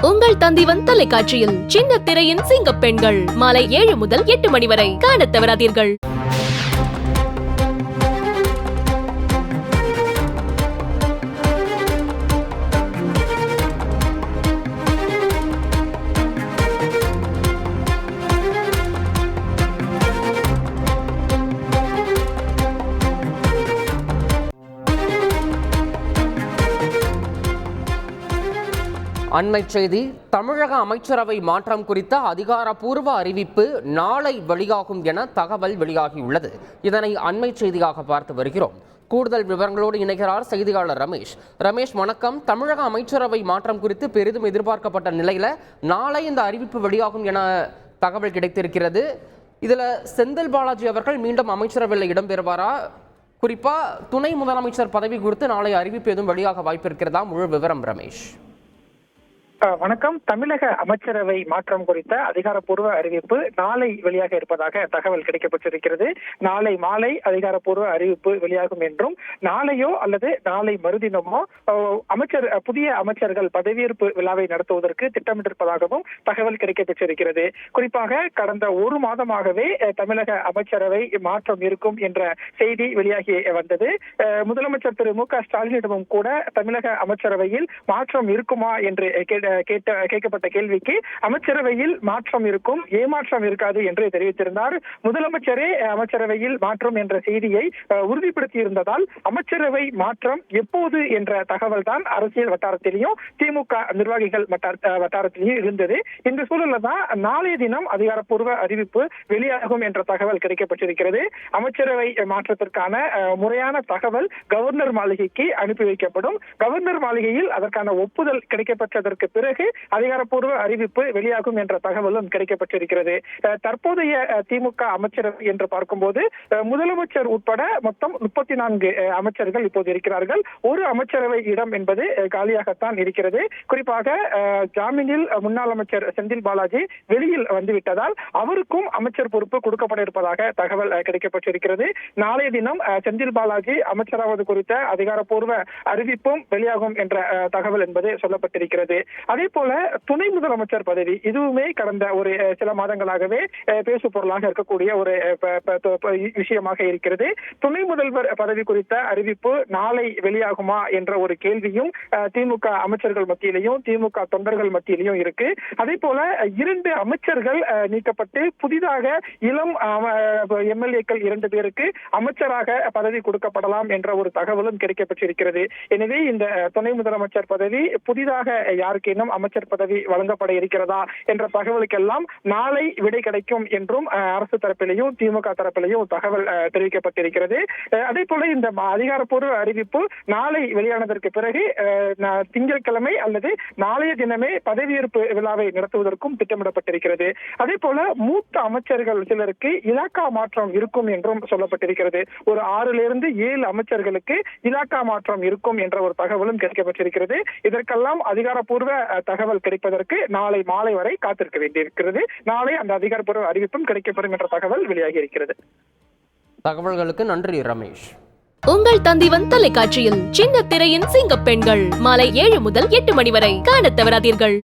உங்கள் தந்திவன் தொலைக்காட்சியில் சின்ன திரையின் சிங்கப் பெண்கள் மாலை 7 முதல் 8 மணி வரை காணத் தவறாதீர்கள். அண்மைச் செய்தி. தமிழக அமைச்சரவை மாற்றம் குறித்த அதிகாரப்பூர்வ அறிவிப்பு நாளை வெளியாகும் என தகவல் வெளியாகியுள்ளது. இதனை அண்மைச் செய்தியாக பார்த்து வருகிறோம். கூடுதல் விவரங்களோடு இணைகிறார் செய்தியாளர் ரமேஷ். ரமேஷ், வணக்கம். தமிழக அமைச்சரவை மாற்றம் குறித்து பெரிதும் எதிர்பார்க்கப்பட்ட நிலையில நாளை இந்த அறிவிப்பு வெளியாகும் என தகவல் கிடைத்திருக்கிறது. இதுல செந்தில் பாலாஜி அவர்கள் மீண்டும் அமைச்சரவையில் இடம்பெறுவாரா? குறிப்பா துணை முதலமைச்சர் பதவி குறித்து நாளை அறிவிப்பு எதுவும் வெளியாக வாய்ப்பு இருக்கிறதா? முழு விவரம் ரமேஷ். வணக்கம். தமிழக அமைச்சரவை மாற்றம் குறித்த அதிகாரப்பூர்வ அறிவிப்பு நாளை வெளியாக இருப்பதாக தகவல் கிடைக்கப்பட்டிருக்கிறது. நாளை மாலை அதிகாரப்பூர்வ அறிவிப்பு வெளியாகும் என்றும், நாளையோ அல்லது நாளை மறுதினமோ புதிய அமைச்சர்கள் பதவியேற்பு விழாவை நடத்துவதற்கு திட்டமிட்டிருப்பதாகவும் தகவல் கிடைக்கப்பட்டிருக்கிறது. குறிப்பாக கடந்த ஒரு மாதமாகவே தமிழக அமைச்சரவை மாற்றம் இருக்கும் என்ற செய்தி வெளியாகி வந்தது. முதலமைச்சர் திரு மு.க. ஸ்டாலினிடமும் கூட தமிழக அமைச்சரவையில் மாற்றம் இருக்குமா என்று கேட்கப்பட்ட கேள்விக்கு அமைச்சரவையில் மாற்றம் இருக்கும், ஏமாற்றம் இருக்காது என்று தெரிவித்திருந்தார். முதலமைச்சரே அமைச்சரவையில் மாற்றம் என்ற செய்தியை உறுதிப்படுத்தி இருந்ததால் அமைச்சரவை மாற்றம் எப்போது என்ற தகவல் தான் அரசியல் வட்டாரத்திலையும் திமுக நிர்வாகிகள் வட்டாரத்திலையும் இருந்தது. இந்த சூழல்ல தான் நாளைய தினம் அதிகாரப்பூர்வ அறிவிப்பு வெளியாகும் என்ற தகவல் கிடைக்கப்பட்டிருக்கிறது. அமைச்சரவை மாற்றத்திற்கான முறையான தகவல் கவர்னர் மாளிகைக்கு அனுப்பி வைக்கப்படும். கவர்னர் மாளிகையில் அதற்கான ஒப்புதல் கிடைக்கப்பட்டதற்கு பிறகு அதிகாரப்பூர்வ அறிவிப்பு வெளியாகும் என்ற தகவலும் கிடைக்கப்பட்டிருக்கிறது. தற்போதைய திமுக அமைச்சரவை என்று பார்க்கும்போது முதலமைச்சர் உட்பட மொத்தம் 34 அமைச்சர்கள் இப்போது இருக்கிறார்கள். ஒரு அமைச்சரவை இடம் என்பது காலியாகத்தான் இருக்கிறது. குறிப்பாக ஜாமீனில் முன்னாள் அமைச்சர் செந்தில் பாலாஜி வெளியில் வந்துவிட்டதால் அவருக்கும் அமைச்சர் பொறுப்பு கொடுக்கப்பட இருப்பதாக தகவல் கிடைக்கப்பட்டிருக்கிறது. நாளைய தினம் செந்தில் பாலாஜி அமைச்சராவது குறித்த அதிகாரப்பூர்வ அறிவிப்பும் வெளியாகும் என்ற தகவல் என்பது சொல்லப்பட்டிருக்கிறது. அதே போல துணை முதலமைச்சர் பதவி, இதுவுமே கடந்த ஒரு சில மாதங்களாகவே பேசு பொருளாக இருக்கக்கூடிய ஒரு விஷயமாக இருக்கிறது. துணை முதல்வர் பதவி குறித்த அறிவிப்பு நாளை வெளியாகுமா என்ற ஒரு கேள்வியும் திமுக அமைச்சர்கள் மத்தியிலையும் திமுக தொண்டர்கள் மத்தியிலையும் இருக்கு. அதே போல 2 அமைச்சர்கள் நீக்கப்பட்டு புதிதாக இளம் எம்எல்ஏக்கள் 2 பேருக்கு அமைச்சராக பதவி கொடுக்கப்படலாம் என்ற ஒரு தகவலும் கிடைக்கப்பட்டிருக்கிறது. எனவே இந்த துணை முதலமைச்சர் பதவி புதிதாக யாருக்கேனும் அமைச்சர் பதவி வழங்கப்பட இருக்கிறதா என்ற தகவலுக்கெல்லாம் நாளை விடை கிடைக்கும் என்றும் அரசு தரப்பிலையும் திமுக தரப்பிலையும் தகவல் தெரிவிக்கப்பட்டிருக்கிறது. அதே போல இந்த அதிகாரப்பூர்வ அறிவிப்பு நாளை வெளியானதற்கு பிறகு திங்கட்கிழமை அல்லது நாளைய தினமே பதவியேற்பு விழாவை நடத்துவதற்கும் திட்டமிடப்பட்டிருக்கிறது. அதே போல மூத்த அமைச்சர்கள் சிலருக்கு இலாக்கா மாற்றம் இருக்கும் என்றும் சொல்லப்பட்டிருக்கிறது. ஒரு 6 to 7 அமைச்சர்களுக்கு இலாக்கா மாற்றம் இருக்கும் என்ற ஒரு தகவலும் கிடைக்கப்பட்டிருக்கிறது. இதற்கெல்லாம் அதிகாரப்பூர்வ தகவல் கிடைப்பதற்கு நாளை மாலை வரை காத்திருக்க வேண்டியிருக்கிறது. நாளை அந்த அதிகாரப்பூர்வ அறிவிப்பும் கிடைக்கப்படும் என்ற தகவல் வெளியாகி இருக்கிறது. தகவல்களுக்கு நன்றி ரமேஷ். உங்கள் தந்திவன் தொலைக்காட்சியில் சின்ன திரையின் சிங்கப் பெண்கள் மாலை 7 முதல் 8 மணி வரை காணத் தவறாதீர்கள்.